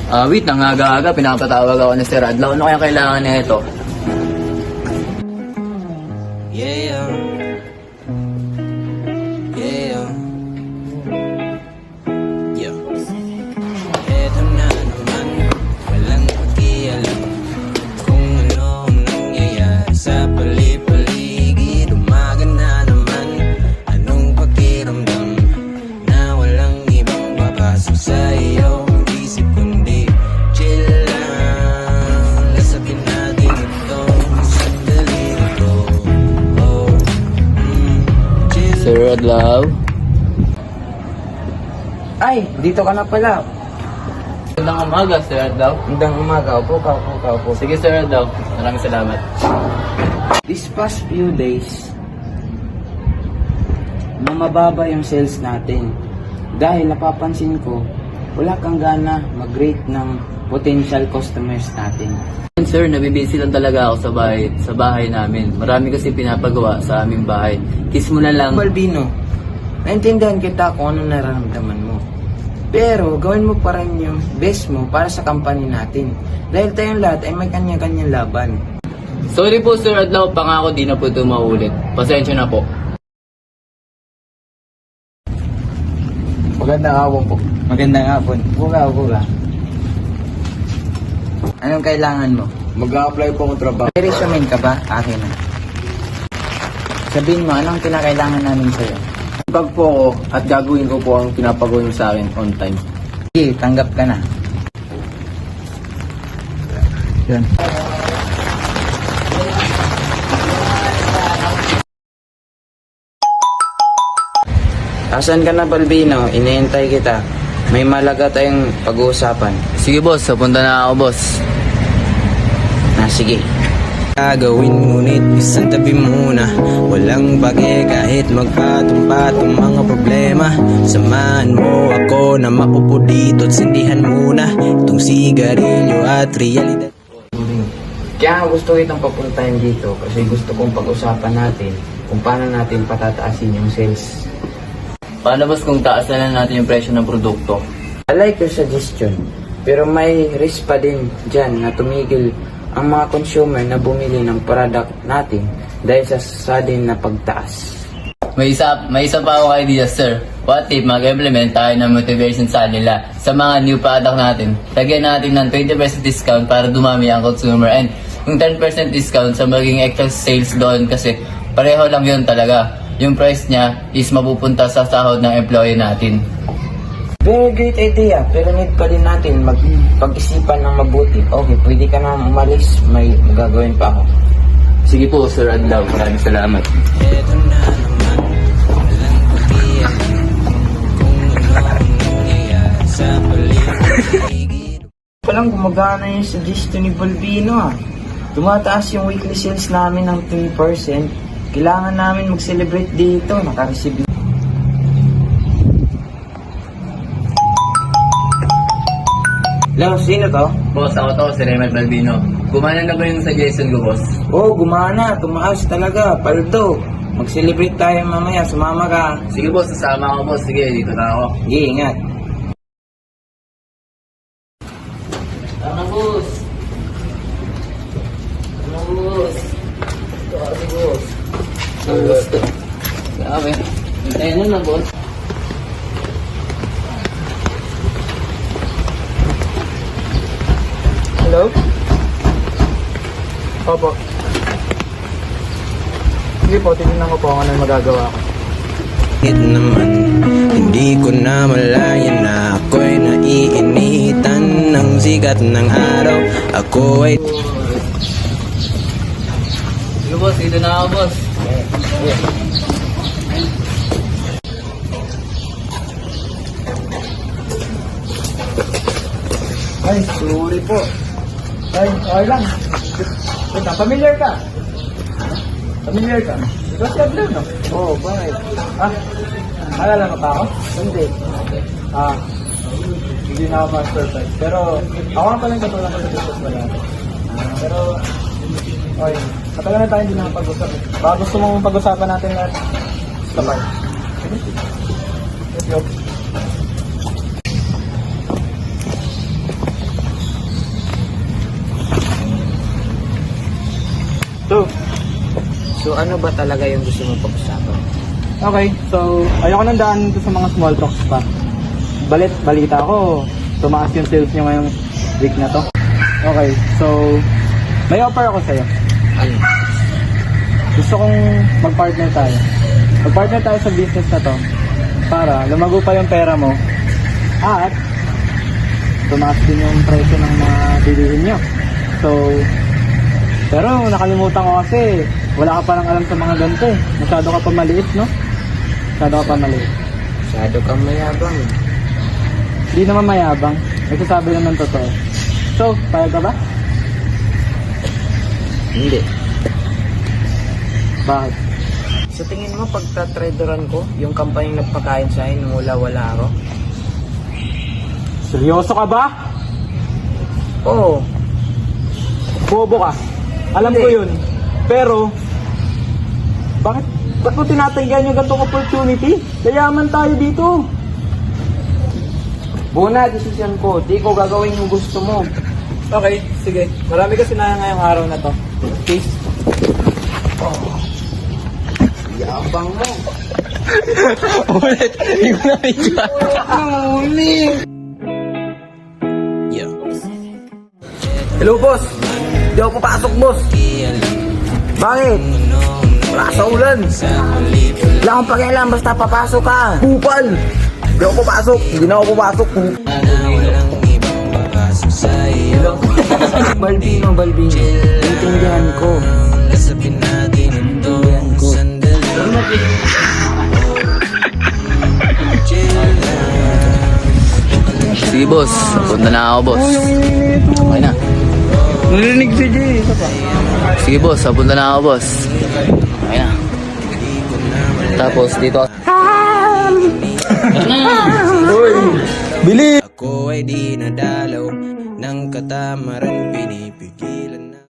Wait, nangaga-aga, pinapatawag ako ni Sir Adlaw. Ano kaya kailangan niya ito? Yeah, yeah, yeah. Eto na naman, walang pakialam kung ano ang nangyayari sa paligid. Umaga na naman, anong pakiramdam na walang ibang papasok sa iyong isip kundi chill lang. Lasapin natin itong sandali ito. Sir Adlaw? Ay, dito ka na pala. Magandang umaga, Sir Adlaw. Magandang umaga. Upo ka. Sige, Sir Adlaw. Maraming salamat. This past few days, mababa yung sales natin. Dahil napapansin ko, wala kang gana mag-rate ng potential customers natin. Sir, nabibisi lang talaga ako sa bahay namin. Marami kasi pinapagawa sa aming bahay. Kiss mo na lang. Balbino, naintindihan kita kung ano nararamdaman mo. Pero gawin mo pa rin yung best mo para sa company natin. Dahil tayong lahat ay may kanya-kanyang laban. Sorry po, Sir Adlaw. Pangako di na po ito maulit. Pasensya na po. Magandang hapon po. Magandang hapon. Upo ka. Anong kailangan mo? Mag-a-apply po akong trabaho. May resume ka ba? Akin na. Sabihin mo, anong kinakailangan namin sa'yo? Pag po ako at gagawin ko po ang pinapagawin sa akin on time. Sige, tanggap ka na. Yan. Asan ka na, Balbino? Iniintay kita. May malaga tayong pag-uusapan. Sige, boss. Papunta na ako, boss. Sige. Gagawin ngunit isang tabi muna. Walang bagi kahit magpatong-patong mga problema. Samahan mo ako na maupo dito at sindihan muna itong sigarilyo at realidad. Kaya gusto kitang papuntahin dito kasi gusto kong pag-usapan natin kung paano natin patataasin yung sales. Paano, boss, kung taasan na natin yung presyo ng produkto? I like your suggestion, pero may risk pa din dyan na tumigil ang mga consumer na bumili ng product natin dahil sa sudden na pagtaas. May isa pa akong idea, sir. What if mag-implement tayo ng motivation sa nila sa mga new product natin? Lagyan natin ng 20% discount para dumami ang consumer and yung 10% discount sa maging extra sales doon kasi pareho lang yun talaga. Yung price niya is mapupunta sa sahod ng employee natin. Very great idea, pero need pa din natin pag-isipan ng mabuti. Okay, pwede ka na umalis, may gagawin pa ako. Sige po, Sir Adlaw. Maraming salamat. Eto na naman, walang pakialam kung ano ang nangyayari sa paligid. Palang gumagana yung suggestion ni Balbino Tumataas yung weekly sales namin ng 3%. Kailangan namin mag-celebrate dito. Naka-receive. Hello, sino to? Boss, ako to, si Raymond Balbino. Gumana na ba yung suggestion ko, boss? Oh, gumana. Tumaas talaga. Paldo. Mag-celebrate tayo mamaya. Sumama ka. Sige, boss. Sasama ako, boss. Sige, dito na ako. Sige, ingat. Tama, boss. Tama, boss. Ito kasi, boss. Gusto. Grabe. Hintayin na, boss. Hello? Opo. Sige po, tingnan ko po kung ano yung magagawa ko. Naman, hindi ko na malaya na ako'y naiinitan ng sikat ng araw. Ako ay Sige, boss. Dito na ako, boss. Ay, sorry po. Ay, okay lang. Teka, familiar ka? Familiar ka? Ikaw si Ablo, no? Oo, bakit? Alala mo pa ako? Hindi. Hindi na ako ma-surprise. Pero, ako nga pala yung katulad ko sa business pa natin. Pero, okay. Matagal na tayo hindi nakapag-usap. Baka gusto mong pag-usapan natin lahat sa part. Let's go. So ano ba talaga yung gusto mong pag-usapan? Okay, so ayoko nang daan dito sa mga small talks pa. Balita ko, tumaas yung sales nyo ngayong week na to. Okay, so may offer ako sa'yo. Ano? Gusto kong mag-partner tayo. Mag-partner tayo sa business na to para lumago pa yung pera mo at tumaas din yung presyo ng mga bilihin nyo. So, pero nakalimutan ko kasi wala ka parang alam sa mga ganito eh. Masyado ka pa maliit, no? Masyado ka pa maliit. Masyado kang mayabang. Hindi naman mayabang. Nagsasabi lang ng totoo. So, payag ka ba? Hindi. Bakit? Sa tingin mo, pagtatraderan ko, yung company nagpakain sa akin nung wala ako? Seryoso ka ba? Oo. Bobo ka. Alam Hindi. ko yun. Pero, bakit mo tinatanggihan yung ganitong opportunity? Kayaman tayo dito. Buna, decision ko. Di ko gagawin yung gusto mo. Okay, sige. Marami kasi na ngayong araw na to. Peace. Yabang mo. Ulit. Hindi ko na medyo. Yeah. Hello, boss. Hindi ako papasok, boss. Bakit? Wala ka sa ulan. Wala akong pakialam, basta papasok ka. Kupal. Hindi ako papasok. Hindi na ako papasok. Balbino. Intindihan ko. Intindihan ko. Sige boss, punta na ako boss. Okay na. Narinig si Jay. Isa pa. Sige boss, punta na ako boss. Okay na. Tapos dito. Uy. Bili. Ako ay di nadalaw ng katamaran pinipigilan.